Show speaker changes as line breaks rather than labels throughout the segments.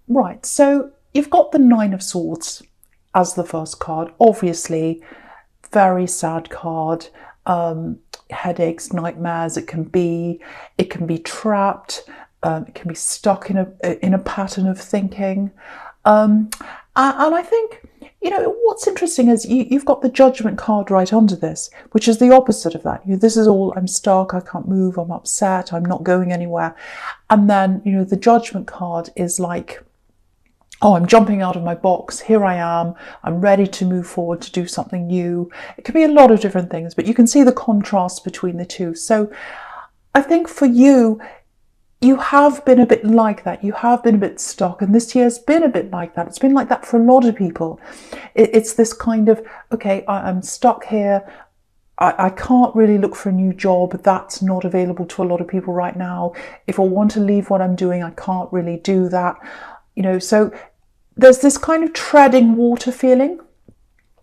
Right, so you've got the Nine of Swords as the first card. Obviously, very sad card. Headaches, nightmares. It can be trapped. It can be stuck in a pattern of thinking. And I think, what's interesting is you've got the Judgment card right under this, which is the opposite of that. This is all, I'm stuck, I can't move, I'm upset, I'm not going anywhere. And then, the Judgment card is like, oh, I'm jumping out of my box, here I am, I'm ready to move forward to do something new. It can be a lot of different things, but you can see the contrast between the two. So I think for you, you have been a bit like that. You have been a bit stuck, and this year's been a bit like that. It's been like that for a lot of people. It's this kind of, okay, I'm stuck here. I can't really look for a new job. That's not available to a lot of people right now. If I want to leave what I'm doing, I can't really do that. So there's this kind of treading water feeling.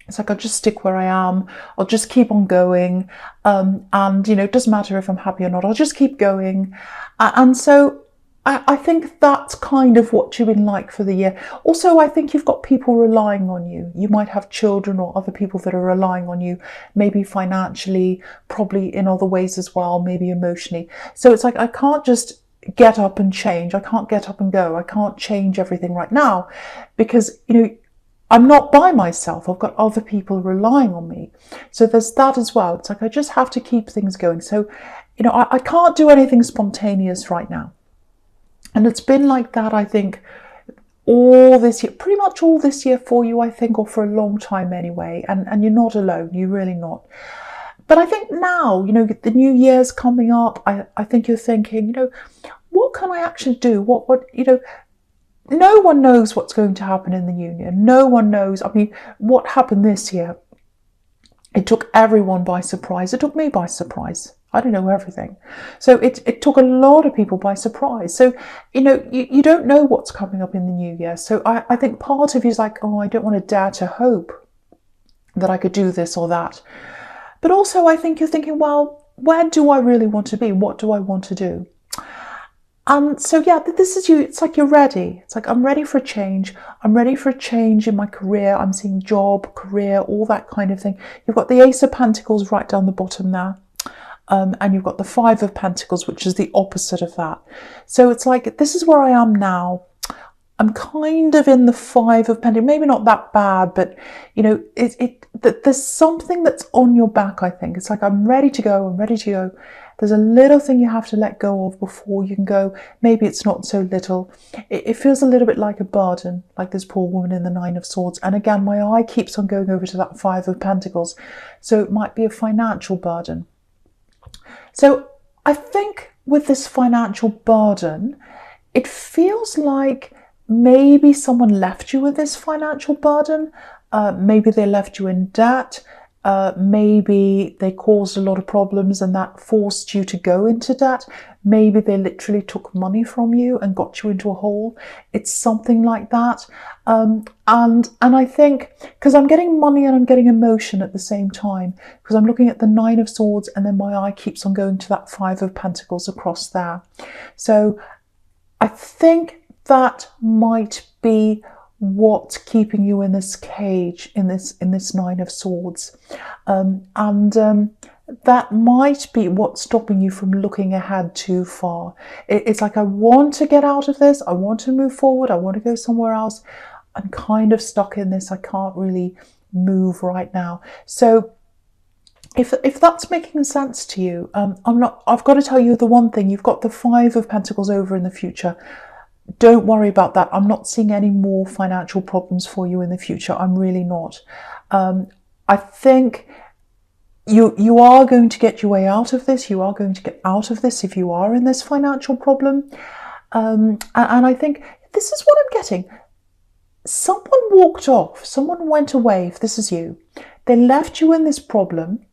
It's like, I'll just stick where I am. I'll just keep on going. And, it doesn't matter if I'm happy or not. I'll just keep going. And so I think that's kind of what you've been like for the year. Also, I think you've got people relying on you. You might have children or other people that are relying on you, maybe financially, probably in other ways as well, maybe emotionally. So it's like, I can't just get up and change. I can't get up and go. I can't change everything right now because, I'm not by myself. I've got other people relying on me. So there's that as well. It's like, I just have to keep things going. So, I can't do anything spontaneous right now. And it's been like that, I think, all this year, pretty much all this year for you, I think, or for a long time anyway. And you're not alone. You're really not. But I think now, the new year's coming up. I think you're thinking, what can I actually do? No one knows what's going to happen in the new year. No one knows. I mean, what happened this year? It took everyone by surprise. It took me by surprise. I don't know everything. So it took a lot of people by surprise. So, you don't know what's coming up in the new year. So I think part of you is like, oh, I don't want to dare to hope that I could do this or that. But also I think you're thinking, well, where do I really want to be? What do I want to do? And so, yeah, this is you. It's like you're ready. It's like, I'm ready for a change. I'm ready for a change in my career. I'm seeing job, career, all that kind of thing. You've got the Ace of Pentacles right down the bottom there. And you've got the Five of Pentacles, which is the opposite of that. So it's like, this is where I am now. I'm kind of in the Five of Pentacles. Maybe not that bad, but, there's something that's on your back, I think. It's like, I'm ready to go. I'm ready to go. There's a little thing you have to let go of before you can go. Maybe it's not so little. It feels a little bit like a burden, like this poor woman in the Nine of Swords. And again, my eye keeps on going over to that Five of Pentacles. So it might be a financial burden. So I think with this financial burden, it feels like maybe someone left you with this financial burden. Maybe they left you in debt. Maybe they caused a lot of problems and that forced you to go into debt. Maybe they literally took money from you and got you into a hole. It's something like that. And I think, because I'm getting money and I'm getting emotion at the same time, because I'm looking at the Nine of Swords and then my eye keeps on going to that Five of Pentacles across there. So I think that might be what's keeping you in this cage, in this Nine of Swords. That might be what's stopping you from looking ahead too far. It's like, I want to get out of this. I want to move forward. I want to go somewhere else. I'm kind of stuck in this. I can't really move right now. So if that's making sense to you, I've got to tell you the one thing. You've got the Five of Pentacles over in the future. Don't worry about that. I'm not seeing any more financial problems for you in the future. I'm really not. I think you are going to get your way out of this. You are going to get out of this if you are in this financial problem. And I think this is what I'm getting. Someone walked off. Someone went away, if this is you. They left you in this problem.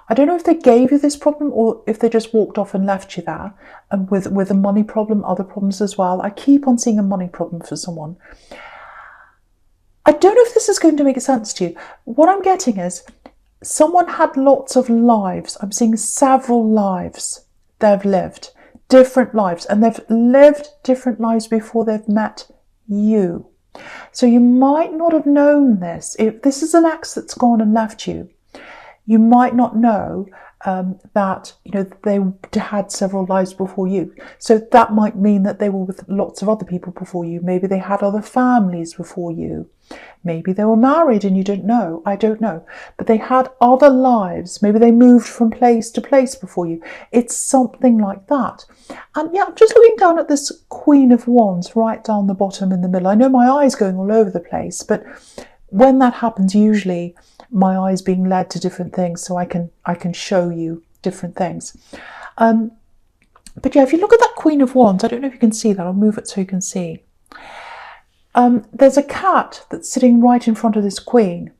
I don't know if they gave you this problem or if they just walked off and left you there, and with a money problem, other problems as well. I keep on seeing a money problem for someone. I don't know if this is going to make sense to you. What I'm getting is someone had lots of lives. I'm seeing several lives they've lived, different lives, and they've lived different lives before they've met you. So you might not have known this. If this is an ex that's gone and left you, you might not know that they had several lives before you. So that might mean that they were with lots of other people before you. Maybe they had other families before you. Maybe they were married and you didn't know. I don't know. But they had other lives. Maybe they moved from place to place before you. It's something like that. And yeah, I'm just looking down at this Queen of Wands right down the bottom in the middle. I know my eye's going all over the place, but when that happens, usually my eye's being led to different things, so I can show you different things. But yeah, if you look at that Queen of Wands, I don't know if you can see that. I'll move it so you can see. There's a cat that's sitting right in front of this queen.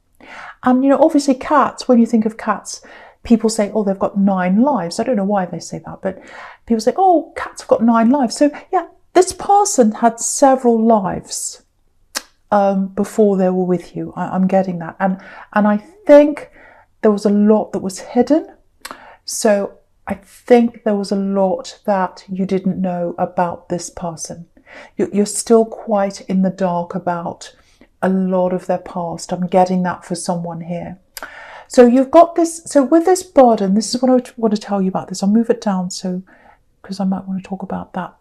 And, obviously cats, when you think of cats, people say, oh, they've got 9 lives. I don't know why they say that, but people say, oh, cats have got 9 lives. So yeah, this person had several lives before they were with you. I'm getting that. And I think there was a lot that was hidden. So I think there was a lot that you didn't know about this person. You're still quite in the dark about a lot of their past. I'm getting that for someone here. So you've got this. So with this burden, this is what I want to tell you about this. I'll move it down because I might want to talk about that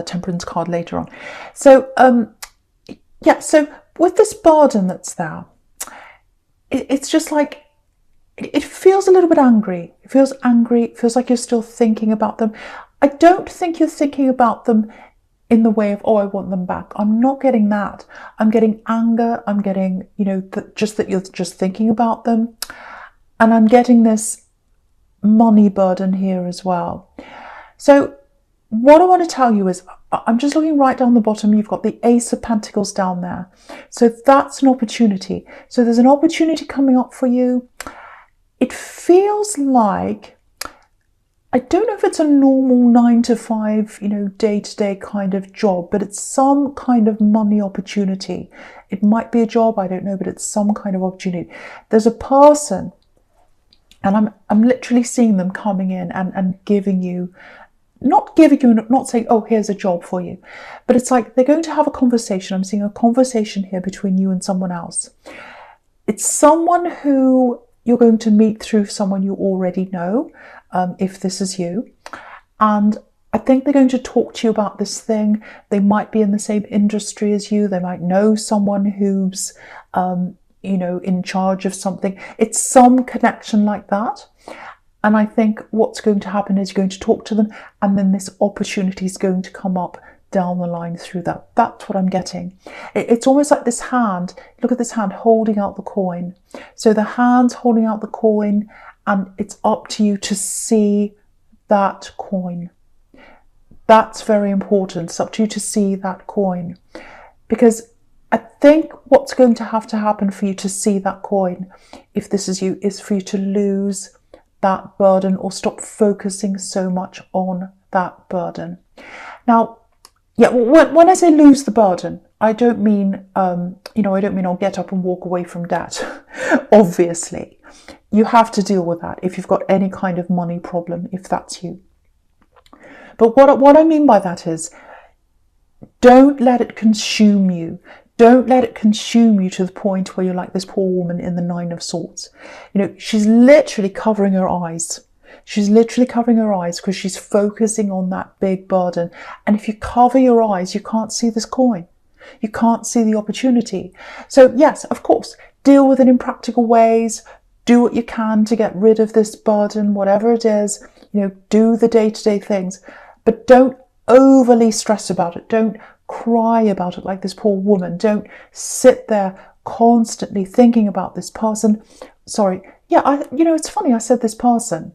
Temperance card later on. So yeah. So with this burden that's there, it's just like it feels a little bit angry. It feels angry. It feels like you're still thinking about them. I don't think you're thinking about them in the way of, oh, I want them back. I'm not getting that. I'm getting anger. I'm getting, just that you're just thinking about them. And I'm getting this money burden here as well. So what I want to tell you is, I'm just looking right down the bottom. You've got the Ace of Pentacles down there. So that's an opportunity. So there's an opportunity coming up for you. It feels like, I don't know if it's a normal 9 to 5, day-to-day kind of job, but it's some kind of money opportunity. It might be a job, I don't know, but it's some kind of opportunity. There's a person, and I'm literally seeing them coming in and giving you, not saying, oh, here's a job for you, but it's like they're going to have a conversation. I'm seeing a conversation here between you and someone else. It's someone who you're going to meet through someone you already know, if this is you. And I think they're going to talk to you about this thing. They might be in the same industry as you. They might know someone who's, in charge of something. It's some connection like that. And I think what's going to happen is you're going to talk to them, and then this opportunity is going to come up down the line through that. That's what I'm getting. It's almost like this hand. Look at this hand holding out the coin. So the hand's holding out the coin, and it's up to you to see that coin. That's very important. It's up to you to see that coin. Because I think what's going to happen for you to see that coin, if this is you, is for you to lose that burden or stop focusing so much on that burden. Now, yeah, when I say lose the burden, I don't mean, I don't mean I'll get up and walk away from debt. Obviously, you have to deal with that if you've got any kind of money problem, if that's you. But what I mean by that is, don't let it consume you. Don't let it consume you to the point where you're like this poor woman in the 9 of Swords. She's literally covering her eyes. She's literally covering her eyes because she's focusing on that big burden. And if you cover your eyes, you can't see this coin. You can't see the opportunity. So yes, of course, deal with it in practical ways. Do what you can to get rid of this burden, whatever it is. Do the day-to-day things. But don't overly stress about it. Don't cry about it like this poor woman. Don't sit there constantly thinking about this person. Sorry. Yeah, it's funny I said this person.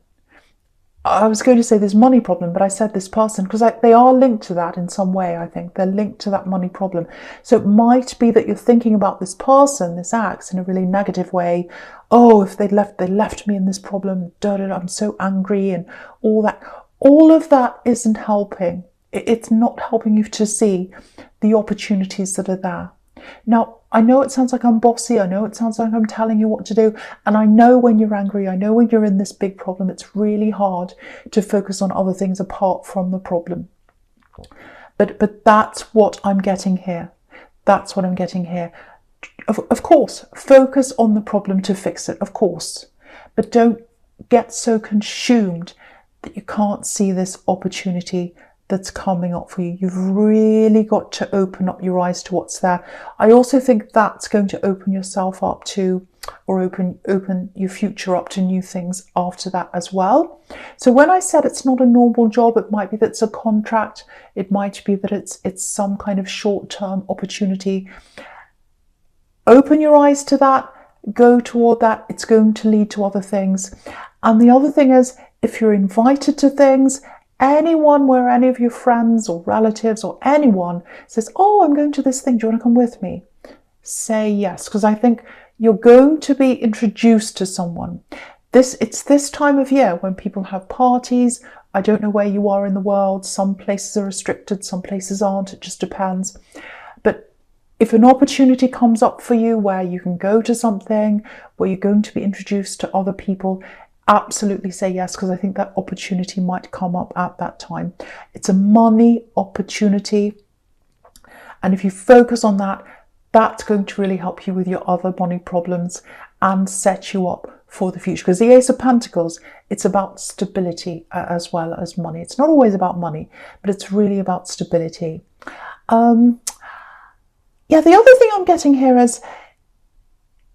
I was going to say this money problem, but I said this person because they are linked to that in some way. I think they're linked to that money problem. So it might be that you're thinking about this person, this ex, in a really negative way. Oh, if they left me in this problem, I'm so angry and all that. All of that isn't helping. It's not helping you to see the opportunities that are there. Now, I know it sounds like I'm bossy. I know it sounds like I'm telling you what to do. And I know when you're angry, I know when you're in this big problem, it's really hard to focus on other things apart from the problem. But that's what I'm getting here. That's what I'm getting here. Of course, focus on the problem to fix it, of course. But don't get so consumed that you can't see this opportunity that's coming up for you. You've really got to open up your eyes to what's there. I also think that's going to open yourself up to, or open your future up to new things after that as well. So when I said it's not a normal job, it might be that it's a contract. It might be that it's some kind of short-term opportunity. Open your eyes to that, go toward that. It's going to lead to other things. And the other thing is, if you're invited to things, anyone where any of your friends or relatives or anyone says, oh, I'm going to this thing, do you want to come with me? Say yes, because I think you're going to be introduced to someone. It's this time of year when people have parties. I don't know where you are in the world. Some places are restricted, some places aren't. It just depends. But if an opportunity comes up for you where you can go to something, where you're going to be introduced to other people, absolutely say yes, because I think that opportunity might come up at that time. It's a money opportunity. And if you focus on that, that's going to really help you with your other money problems and set you up for the future. Because the Ace of Pentacles, it's about stability as well as money. It's not always about money, but it's really about stability. Yeah, the other thing I'm getting here is,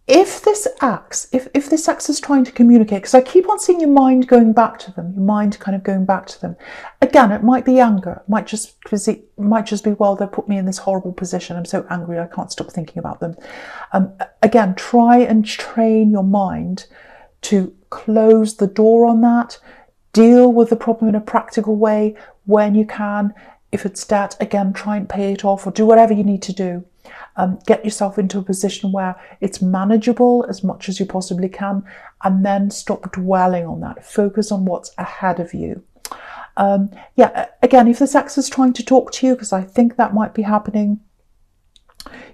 if this axe is trying to communicate, because I keep on seeing your mind going back to them, your mind kind of going back to them. Again, it might be anger. It might just be, well, they put me in this horrible position. I'm so angry, I can't stop thinking about them. Again, try and train your mind to close the door on that. Deal with the problem in a practical way when you can. If it's debt, again, try and pay it off or do whatever you need to do. Get yourself into a position where it's manageable as much as you possibly can, and then stop dwelling on that. Focus on what's ahead of you. Yeah, again, if this ex is trying to talk to you, because I think that might be happening,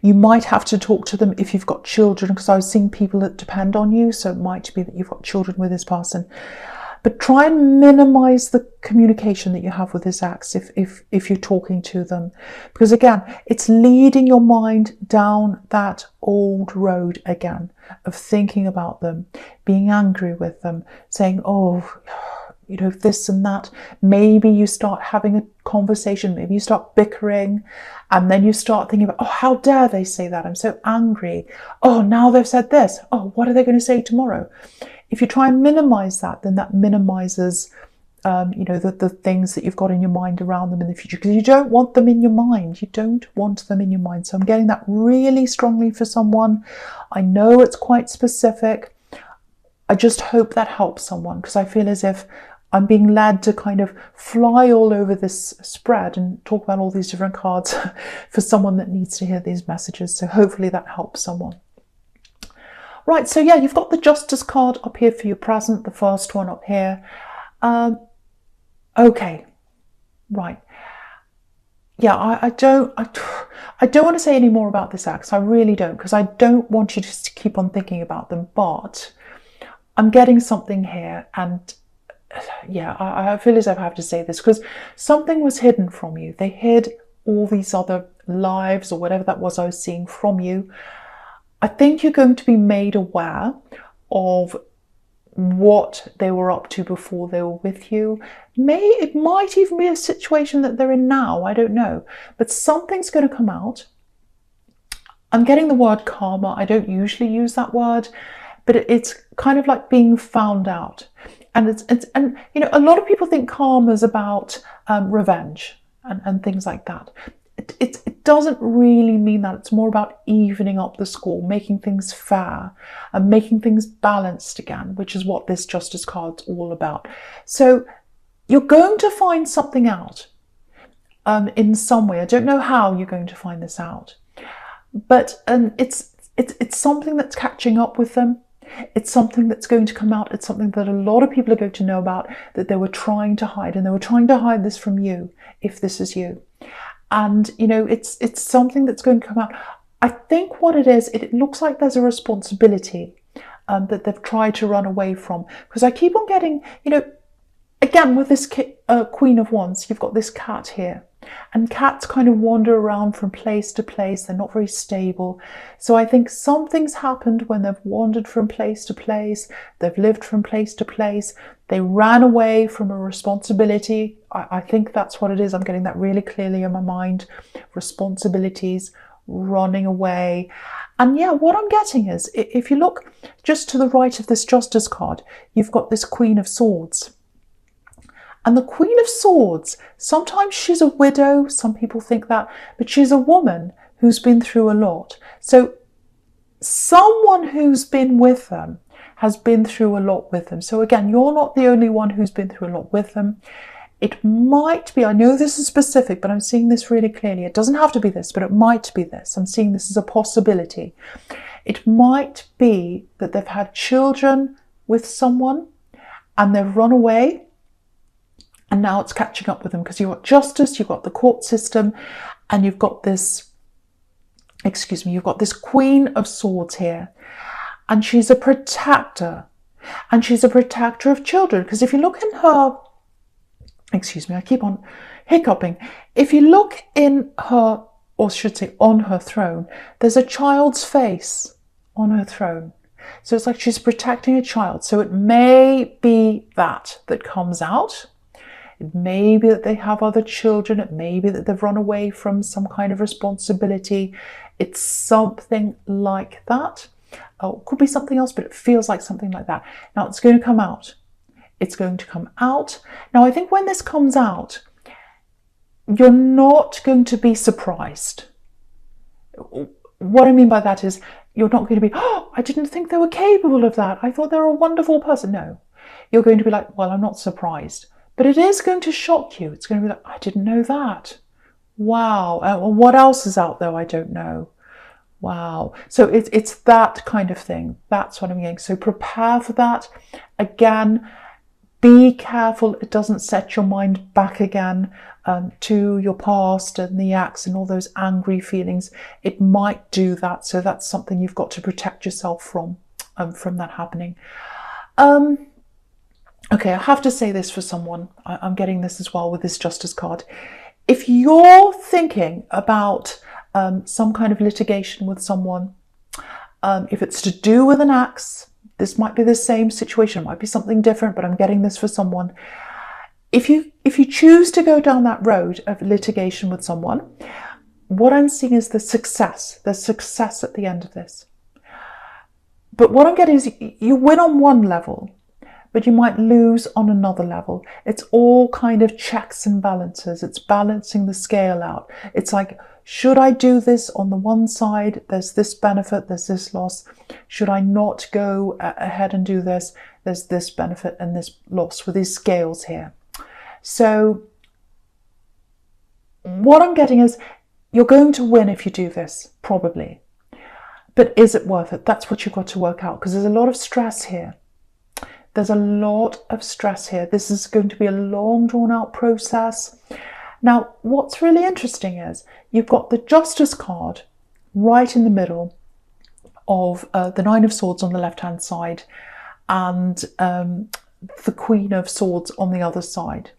you might have to talk to them if you've got children, because I was seeing people that depend on you, so it might be that you've got children with this person. But try and minimize the communication that you have with this ex if you're talking to them. Because again, it's leading your mind down that old road again of thinking about them, being angry with them, saying, oh, you know, this and that. Maybe you start having a conversation, maybe you start bickering, and then you start thinking about, oh, how dare they say that? I'm so angry. Oh, now they've said this. Oh, what are they going to say tomorrow? If you try and minimize that, then that minimizes, you know, the things that you've got in your mind around them in the future, because you don't want them in your mind. You don't want them in your mind. So I'm getting that really strongly for someone. I know it's quite specific. I just hope that helps someone, because I feel as if I'm being led to kind of fly all over this spread and talk about all these different cards for someone that needs to hear these messages. So hopefully that helps someone. Right, so yeah, you've got the Justice card up here for your present, the first one up here. Okay, right. Yeah, I don't want to say any more about this ex. I really don't, because I don't want you to keep on thinking about them. But I'm getting something here, and yeah, I feel as if I have to say this, because something was hidden from you. They hid all these other lives or whatever that was I was seeing from you. I think you're going to be made aware of what they were up to before they were with you. It might even be a situation that they're in now, I don't know. But something's going to come out. I'm getting the word karma. I don't usually use that word, but it's kind of like being found out. And and you know, a lot of people think karma is about revenge and things like that. It doesn't really mean that. It's more about evening up the score, making things fair and making things balanced again, which is what this Justice card's all about. So you're going to find something out in some way. I don't know how you're going to find this out, but it's something that's catching up with them. It's something that's going to come out. It's something that a lot of people are going to know about, that they were trying to hide, and they were trying to hide this from you, if this is you. And, you know, it's something that's going to come out. I think what it is, it looks like there's a responsibility that they've tried to run away from. Because I keep on getting, you know, again, with this Queen of Wands, you've got this cat here. And cats kind of wander around from place to place. They're not very stable. So I think something's happened when they've wandered from place to place. They've lived from place to place. They ran away from a responsibility. I think that's what it is. I'm getting that really clearly in my mind. Responsibilities, running away. And yeah, what I'm getting is, if you look just to the right of this Justice card, you've got this Queen of Swords. And the Queen of Swords, sometimes she's a widow, some people think that, but she's a woman who's been through a lot. So someone who's been with them has been through a lot with them. So again, you're not the only one who's been through a lot with them. It might be, I know this is specific, but I'm seeing this really clearly. It doesn't have to be this, but it might be this. I'm seeing this as a possibility. It might be that they've had children with someone and they've run away. And now it's catching up with them, because you've got justice, you've got the court system, and you've got this, you've got this Queen of Swords here. And she's a protector. And she's a protector of children. Because if you look in her, I keep on hiccuping. If you look in her, or should say on her throne, there's a child's face on her throne. So it's like she's protecting a child. So it may be that comes out. It may be that they have other children. It may be that they've run away from some kind of responsibility. It's something like that. Oh, it could be something else, but it feels like something like that. Now it's going to come out. It's going to come out. Now I think when this comes out, you're not going to be surprised. What I mean by that is, you're not going to be, oh, I didn't think they were capable of that. I thought they were a wonderful person. No, you're going to be like, well, I'm not surprised. But it is going to shock you. It's going to be like, I didn't know that. Wow. Well, what else is out there? I don't know. Wow. So it's that kind of thing. That's what I'm getting. So prepare for that. Again, be careful it doesn't set your mind back again to your past and the acts and all those angry feelings. It might do that. So that's something you've got to protect yourself from that happening. Okay, I have to say this for someone. I'm getting this as well with this Justice card. If you're thinking about some kind of litigation with someone, if it's to do with an axe, this might be the same situation, it might be something different, but I'm getting this for someone. If you choose to go down that road of litigation with someone, what I'm seeing is the success. There's success at the end of this. But what I'm getting is you win on one level, but you might lose on another level. It's all kind of checks and balances. It's balancing the scale out. It's like, should I do this on the one side? There's this benefit, there's this loss. Should I not go ahead and do this? There's this benefit and this loss with these scales here. So what I'm getting is, you're going to win if you do this, probably. But is it worth it? That's what you've got to work out, because there's a lot of stress here. There's a lot of stress here. This is going to be a long, drawn-out process. Now, what's really interesting is you've got the Justice card right in the middle of the Nine of Swords on the left-hand side and the Queen of Swords on the other side.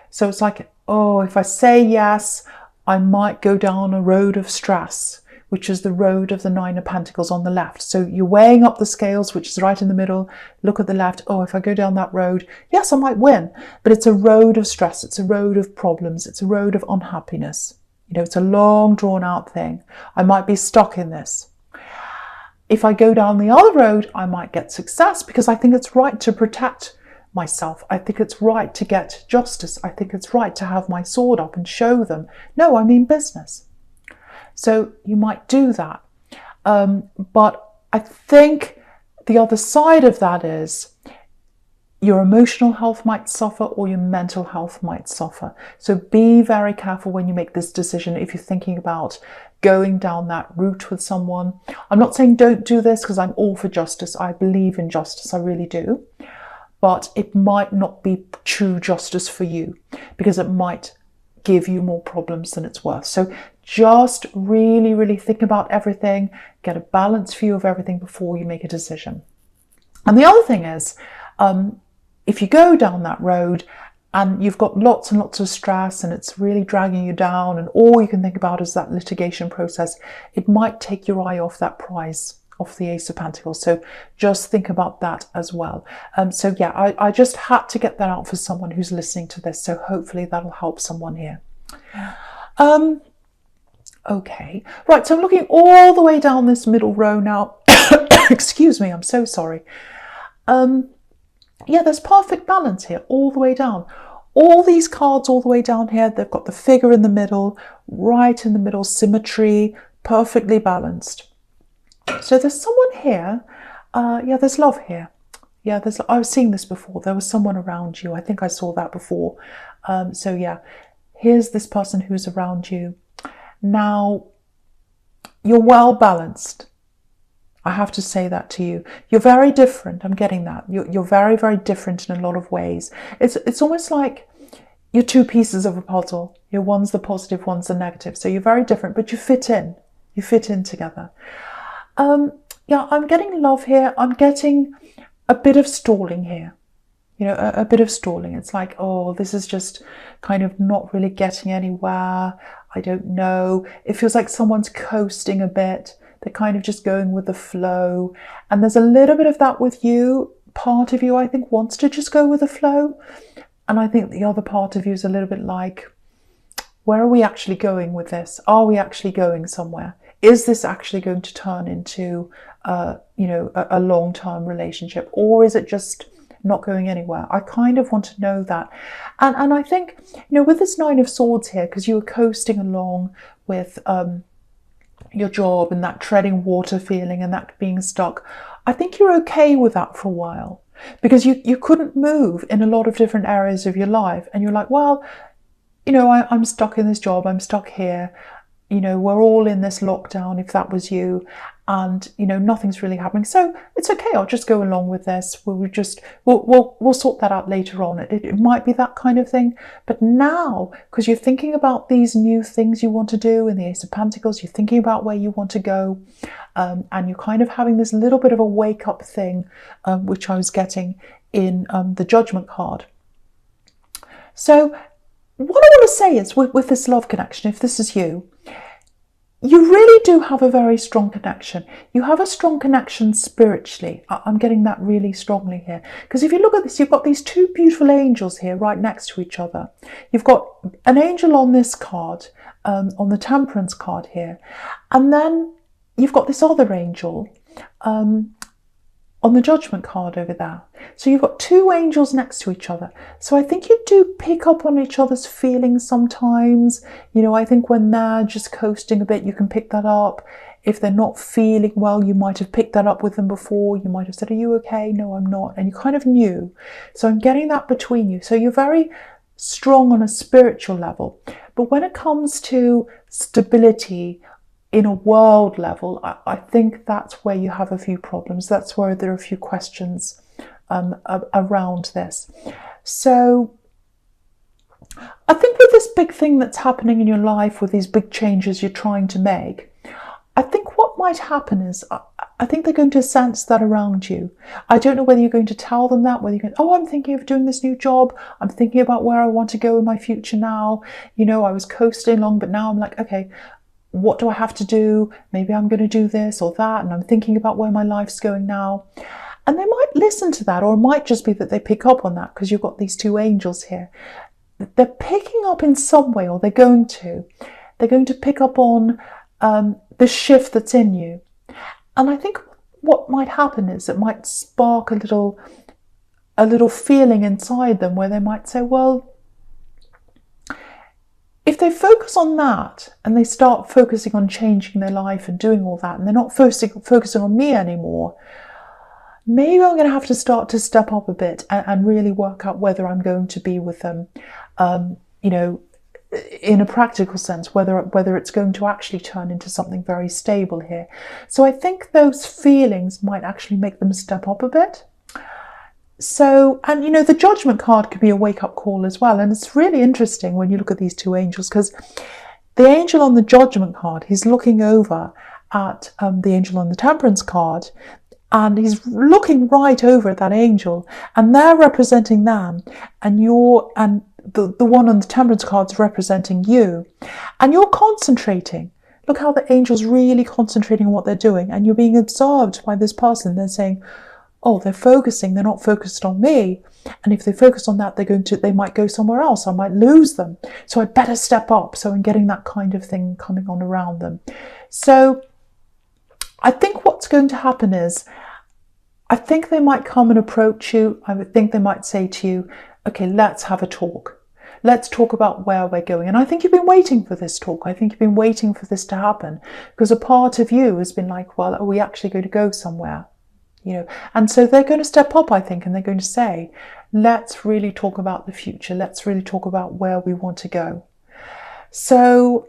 So it's like, oh, if I say yes, I might go down a road of stress, which is the road of the Nine of Pentacles on the left. So you're weighing up the scales, which is right in the middle. Look at the left. Oh, if I go down that road, yes, I might win. But it's a road of stress. It's a road of problems. It's a road of unhappiness. You know, it's a long, drawn-out thing. I might be stuck in this. If I go down the other road, I might get success, because I think it's right to protect myself. I think it's right to get justice. I think it's right to have my sword up and show them, no, I mean business. So you might do that. But I think the other side of that is your emotional health might suffer, or your mental health might suffer. So be very careful when you make this decision if you're thinking about going down that route with someone. I'm not saying don't do this, because I'm all for justice. I believe in justice, I really do. But it might not be true justice for you, because it might give you more problems than it's worth. So just really, really think about everything, get a balanced view of everything before you make a decision. And the other thing is, if you go down that road and you've got lots and lots of stress and it's really dragging you down, and all you can think about is that litigation process, it might take your eye off that prize, off the Ace of Pentacles. So just think about that as well. So yeah, I just had to get that out for someone who's listening to this. So hopefully that'll help someone here. Okay, right, so I'm looking all the way down this middle row now. Excuse me, I'm so sorry. Yeah, there's perfect balance here all the way down. All these cards all the way down here, they've got the figure in the middle, right in the middle, symmetry, perfectly balanced. So there's someone here. Yeah, there's love here. Yeah, I was seeing this before. There was someone around you. I think I saw that before. So yeah, here's this person who's around you. Now, you're well balanced. I have to say that to you. You're very different. I'm getting that. You're very, very different in a lot of ways. It's almost like you're two pieces of a puzzle. One's the positive, one's the negative. So you're very different, but you fit in. You fit in together. Yeah, I'm getting love here. I'm getting a bit of stalling here. You know, a bit of stalling. It's like, oh, this is just kind of not really getting anywhere. I don't know. It feels like someone's coasting a bit. They're kind of just going with the flow. And there's a little bit of that with you. Part of you, I think, wants to just go with the flow. And I think the other part of you is a little bit like, where are we actually going with this? Are we actually going somewhere? Is this actually going to turn into, you know, a long-term relationship? Or is it just not going anywhere? I kind of want to know that. And I think, you know, with this Nine of Swords here, because you were coasting along with your job and that treading water feeling and that being stuck, I think you're okay with that for a while, because you couldn't move in a lot of different areas of your life. And you're like, well, you know, I'm stuck in this job, I'm stuck here, you know, we're all in this lockdown, if that was you, and, you know, nothing's really happening. So it's okay, I'll just go along with this. We'll sort that out later on. It might be that kind of thing. But now, because you're thinking about these new things you want to do in the Ace of Pentacles, you're thinking about where you want to go, and you're kind of having this little bit of a wake-up thing, which I was getting in the Judgment card. So what I want to say is, with this love connection, if this is you, you really do have a very strong connection. You have a strong connection spiritually. I'm getting that really strongly here. Because if you look at this, you've got these two beautiful angels here right next to each other. You've got an angel on this card, on the Temperance card here. And then you've got this other angel on the Judgment card over there. So you've got two angels next to each other. So I think you do pick up on each other's feelings sometimes. You know, I think when they're just coasting a bit, you can pick that up. If they're not feeling well, you might have picked that up with them before. You might have said, are you okay? No, I'm not. And you kind of knew. So I'm getting that between you. So you're very strong on a spiritual level. But when it comes to stability, in a world level, I think that's where you have a few problems. That's where there are a few questions around this. So I think with this big thing that's happening in your life, with these big changes you're trying to make, I think what might happen is, I think they're going to sense that around you. I don't know whether you're going to tell them that, whether you're going, oh, I'm thinking of doing this new job. I'm thinking about where I want to go in my future now. You know, I was coasting along, but now I'm like, okay, what do I have to do? Maybe I'm going to do this or that, and I'm thinking about where my life's going now. And they might listen to that, or it might just be that they pick up on that because you've got these two angels here. They're picking up in some way, or they're going to pick up on the shift that's in you. And I think what might happen is it might spark a little feeling inside them where they might say, well, if they focus on that and they start focusing on changing their life and doing all that, and they're not focusing on me anymore, maybe I'm going to have to start to step up a bit and really work out whether I'm going to be with them, you know, in a practical sense, whether it's going to actually turn into something very stable here. So I think those feelings might actually make them step up a bit. So, and you know, the Judgment card could be a wake-up call as well. And it's really interesting when you look at these two angels, because the angel on the Judgment card, he's looking over at the angel on the Temperance card, and he's looking right over at that angel, and they're representing them, and the one on the temperance card is representing you, and you're concentrating. Look how the angel's really concentrating on what they're doing, and you're being observed by this person. They're saying, oh, they're focusing, they're not focused on me. And if they focus on that, they might go somewhere else. I might lose them. So I'd better step up. So I'm getting that kind of thing coming on around them. So I think what's going to happen is, I think they might come and approach you. I would think they might say to you, okay, let's have a talk. Let's talk about where we're going. And I think you've been waiting for this talk. I think you've been waiting for this to happen, because a part of you has been like, well, are we actually going to go somewhere? You know, and so they're going to step up, I think, and they're going to say, let's really talk about the future. Let's really talk about where we want to go. So,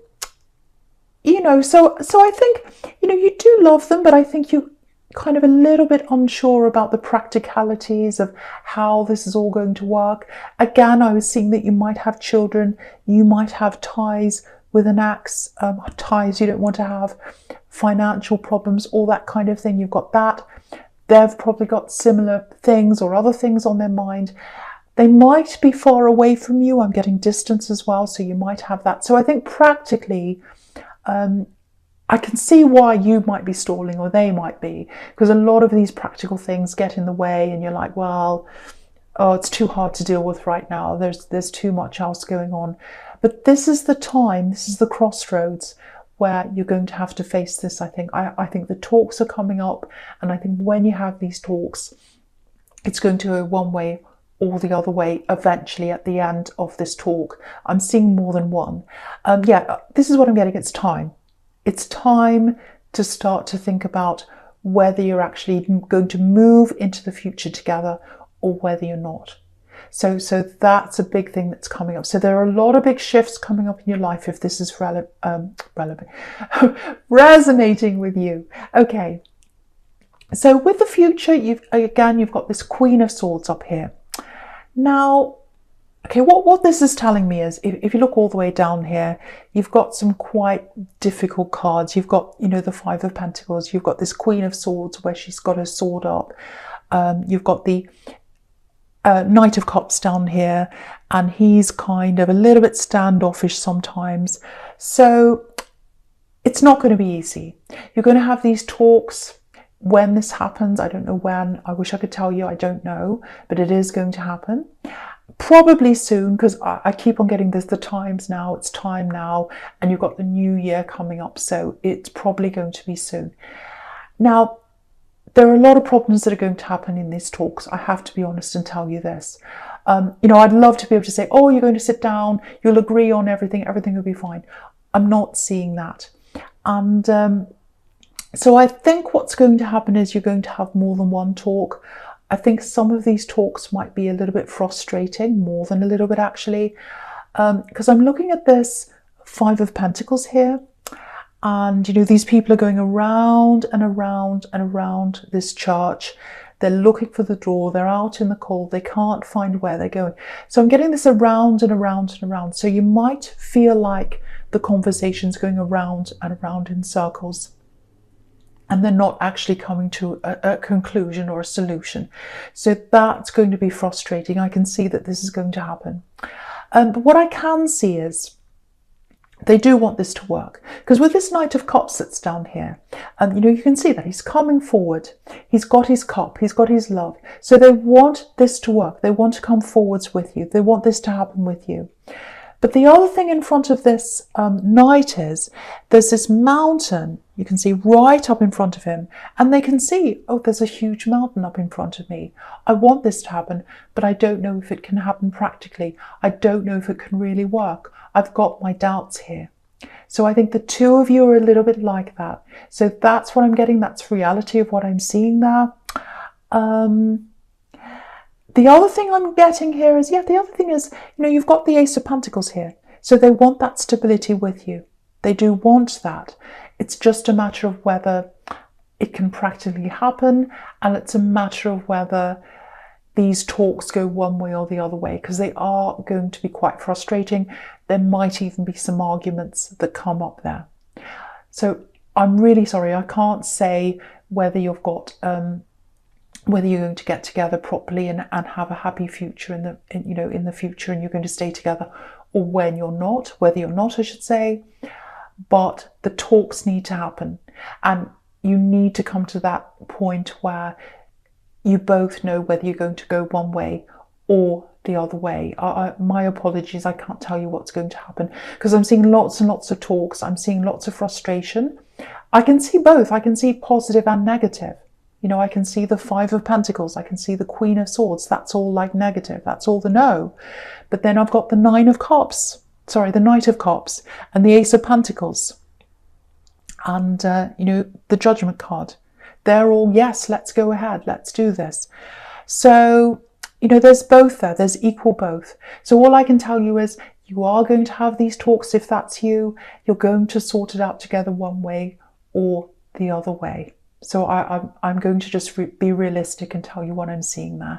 you know, so I think, you know, you do love them, but I think you kind of a little bit unsure about the practicalities of how this is all going to work. Again, I was seeing that you might have children, you might have ties with an ex, ties you don't want to have, financial problems, all that kind of thing. You've got that. They've probably got similar things or other things on their mind. They might be far away from you. I'm getting distance as well, so you might have that. So I think practically, I can see why you might be stalling, or they might be, because a lot of these practical things get in the way, and you're like, well, oh, it's too hard to deal with right now. There's too much else going on. But this is the time, this is the crossroads where you're going to have to face this, I think. I think the talks are coming up, and I think when you have these talks, it's going to go one way or the other way eventually at the end of this talk. I'm seeing more than one. Yeah, this is what I'm getting. It's time. It's time to start to think about whether you're actually going to move into the future together or whether you're not. So that's a big thing that's coming up. So there are a lot of big shifts coming up in your life if this is relevant, resonating with you. Okay. So with the future, you've got this Queen of Swords up here. Now, okay, what this is telling me is, if you look all the way down here, you've got some quite difficult cards. You've got, you know, the Five of Pentacles. You've got this Queen of Swords where she's got her sword up. You've got the Knight of Cups down here, and he's kind of a little bit standoffish sometimes. So it's not going to be easy. You're going to have these talks. When this happens, I don't know when. I wish I could tell you, I don't know, but it is going to happen. Probably soon, because I keep on getting this, the times now, it's time now, and you've got the new year coming up, so it's probably going to be soon. Now, there are a lot of problems that are going to happen in these talks. I have to be honest and tell you this. You know, I'd love to be able to say, oh, you're going to sit down, you'll agree on everything, everything will be fine. I'm not seeing that. And so I think what's going to happen is you're going to have more than one talk. I think some of these talks might be a little bit frustrating, more than a little bit actually, because I'm looking at this Five of Pentacles here. And, you know, these people are going around and around and around this church. They're looking for the door. They're out in the cold. They can't find where they're going. So I'm getting this around and around and around. So you might feel like the conversation's going around and around in circles, and they're not actually coming to a conclusion or a solution. So that's going to be frustrating. I can see that this is going to happen. But what I can see is, they do want this to work, because with this Knight of Cups that's down here, you know, you can see that he's coming forward. He's got his cup. He's got his love. So they want this to work. They want to come forwards with you. They want this to happen with you. But the other thing in front of this knight is, there's this mountain you can see right up in front of him, and they can see, oh, there's a huge mountain up in front of me. I want this to happen, but I don't know if it can happen practically. I don't know if it can really work. I've got my doubts here. So I think the two of you are a little bit like that. So that's what I'm getting. That's reality of what I'm seeing there. The other thing I'm getting here is, yeah, the other thing is, you know, you've got the Ace of Pentacles here. So they want that stability with you. They do want that. It's just a matter of whether it can practically happen, and it's a matter of whether these talks go one way or the other way, because they are going to be quite frustrating. There might even be some arguments that come up there. So I'm really sorry, I can't say whether you've got whether you're going to get together properly and have a happy future in the future, and you're going to stay together, or when you're not, whether you're not, I should say. But the talks need to happen, and you need to come to that point where you both know whether you're going to go one way or the other way. My apologies, I can't tell you what's going to happen, because I'm seeing lots and lots of talks. I'm seeing lots of frustration. I can see both. I can see positive and negative. I can see the Five of Pentacles. I can see the Queen of Swords. That's all like negative. That's all the no. But then I've got the Knight of Cups, and the Ace of Pentacles. And, the Judgment card. They're all, yes, let's go ahead. Let's do this. So, there's both there. There's equal both. So all I can tell you is you are going to have these talks if that's you. You're going to sort it out together one way or the other way. So I'm going to just be realistic and tell you what I'm seeing there.